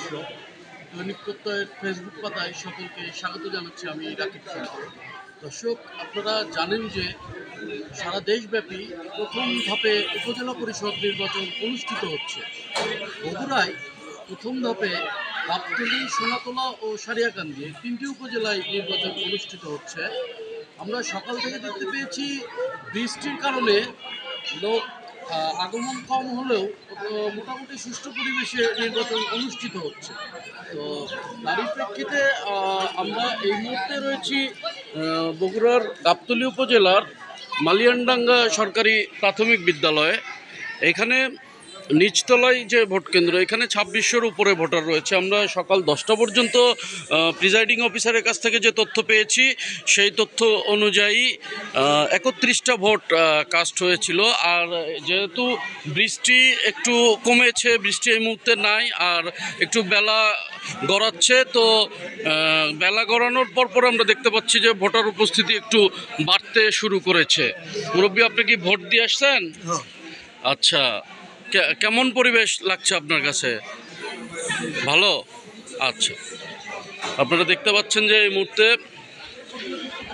বিপ্লব দৈনিক প্রত্যয়ের ফেসবুক পাতায় সকলকে স্বাগত জানাচ্ছি। আমি রাকিব শঙ্কর। দর্শক, আপনারা জানেন যে সারা দেশব্যাপী প্রথম ধাপে উপজেলা পরিষদ নির্বাচন অনুষ্ঠিত হচ্ছে। বগুড়ায় প্রথম ধাপে গাবতলী, সোনাতলা ও সারিয়াকান্দি তিনটি উপজেলায় নির্বাচন অনুষ্ঠিত হচ্ছে। আমরা সকাল থেকে দেখতে পেয়েছি বৃষ্টির কারণে লোক আগমন কম হলেও মোটামুটি সুষ্ঠু পরিবেশে নির্বাচন অনুষ্ঠিত হচ্ছে। তো তারই প্রেক্ষিতে আমরা এই মুহূর্তে রয়েছি বগুড়ার গাবতলী উপজেলার মালিয়ানডাঙ্গা সরকারি প্রাথমিক বিদ্যালয়ে। এখানে নিচতলায় যে ভোট কেন্দ্র, এখানে ২৬০০-র উপরে ভোটার রয়েছে। আমরা সকাল ১০টা পর্যন্ত প্রিজাইডিং অফিসারের কাছ থেকে যে তথ্য পেয়েছি, সেই তথ্য অনুযায়ী ৩১টা ভোট কাস্ট হয়েছিল। আর যেহেতু বৃষ্টি একটু কমেছে, বৃষ্টি এই মুহূর্তে নাই, আর একটু বেলা গড়াচ্ছে, তো বেলা গড়ানোর পর আমরা দেখতে পাচ্ছি যে ভোটার উপস্থিতি একটু বাড়তে শুরু করেছে। মুরব্বী, আপনি কি ভোট দিয়ে আসছেন? আচ্ছা, কেমন পরিবেশ লাগছে আপনার কাছে? ভালো। আচ্ছা, আপনারা দেখতে পাচ্ছেন যে এই মুহূর্তে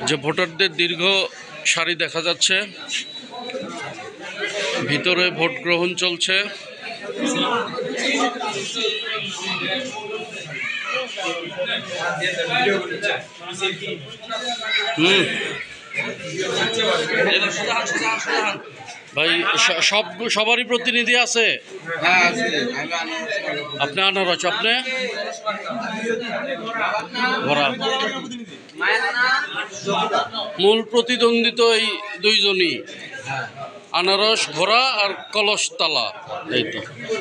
যে ভোটারদের দীর্ঘ সারি দেখা যাচ্ছে, ভিতরে ভোট গ্রহণ চলছে। ভাই, সবারই প্রতিনিধি আছে? আপনি আনারস, আপনি ভরা। মূল প্রতিদ্বন্দ্বী তো এই দুইজনই, আনারস ঘোড়া আর কলসতলা। এই তো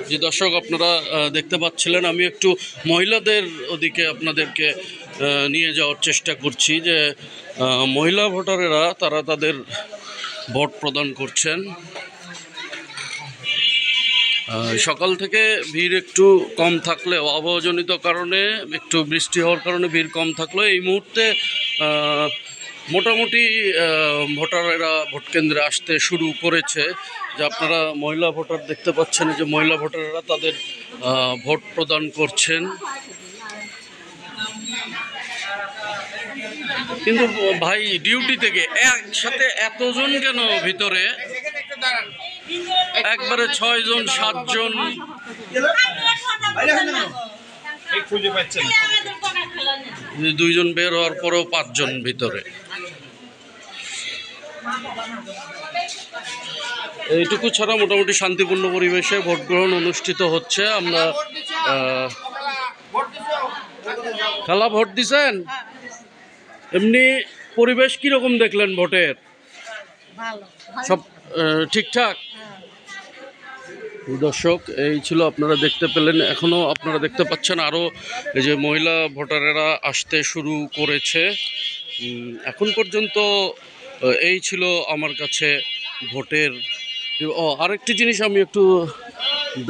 যে দর্শক আপনারা দেখতে পাচ্ছিলেন, আমি একটু মহিলাদের ওদিকে আপনাদেরকে নিয়ে যাওয়ার চেষ্টা করছি, যে মহিলা ভোটারেরা তারা তাদের ভোট প্রদান করছেন। সকাল থেকে ভিড় একটু কম থাকলেও, আবহাওয়াজনিত কারণে একটু বৃষ্টি হওয়ার কারণে ভিড় কম থাকলেও এই মুহূর্তে মোটামুটি ভোটারেরা ভোট কেন্দ্রে আসতে শুরু করেছে। যে আপনারা মহিলা ভোটার দেখতে পাচ্ছেন, যে মহিলা ভোটারেরা তাদের ভোট প্রদান করছেন। কিন্তু ভাই, ডিউটি থেকে একসাথে এতজন কেন ভিতরে? একবারে ৬ জন ৭ জন দুইজন বের হওয়ার পরেও ৫ জন ভিতরে। এইটুকু ছাড়া মোটামুটি শান্তিপূর্ণ পরিবেশে ভোট গ্রহণ অনুষ্ঠিত হচ্ছে। আমরা খেলা ভোট দিছেন? এমনি পরিবেশ কিরকম দেখলেন ভোটের? সব ঠিকঠাক? দর্শক, এই ছিল, আপনারা দেখতে পেলেন। এখনও আপনারা দেখতে পাচ্ছেন আরও এই যে মহিলা ভোটারেরা আসতে শুরু করেছে। এখন পর্যন্ত এই ছিল আমার কাছে ভোটের। আরেকটি জিনিস আমি একটু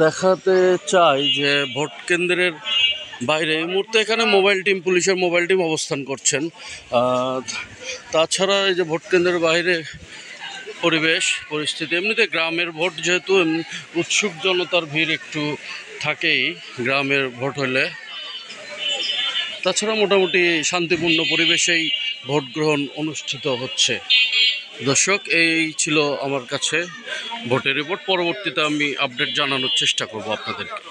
দেখাতে চাই, যে ভোট কেন্দ্রের বাইরে এই মুহূর্তে এখানে মোবাইল টিম, পুলিশের মোবাইল টিম অবস্থান করছেন। তাছাড়া এই যে ভোট কেন্দ্রের বাইরে পরিস্থিতি, এমনিতে গ্রামের ভোট যেহেতু উৎসুক জনতার ভিড় একটু থাকেই গ্রামের ভোট হলে। তাছাড়া মোটামুটি শান্তিপূর্ণ পরিবেশেই ভোট গ্রহণ অনুষ্ঠিত হচ্ছে। দর্শক, এই ছিল আমার কাছে ভোটের রিপোর্ট। পরবর্তীতে আমি আপডেট জানানোর চেষ্টা করব আপনাদেরকে।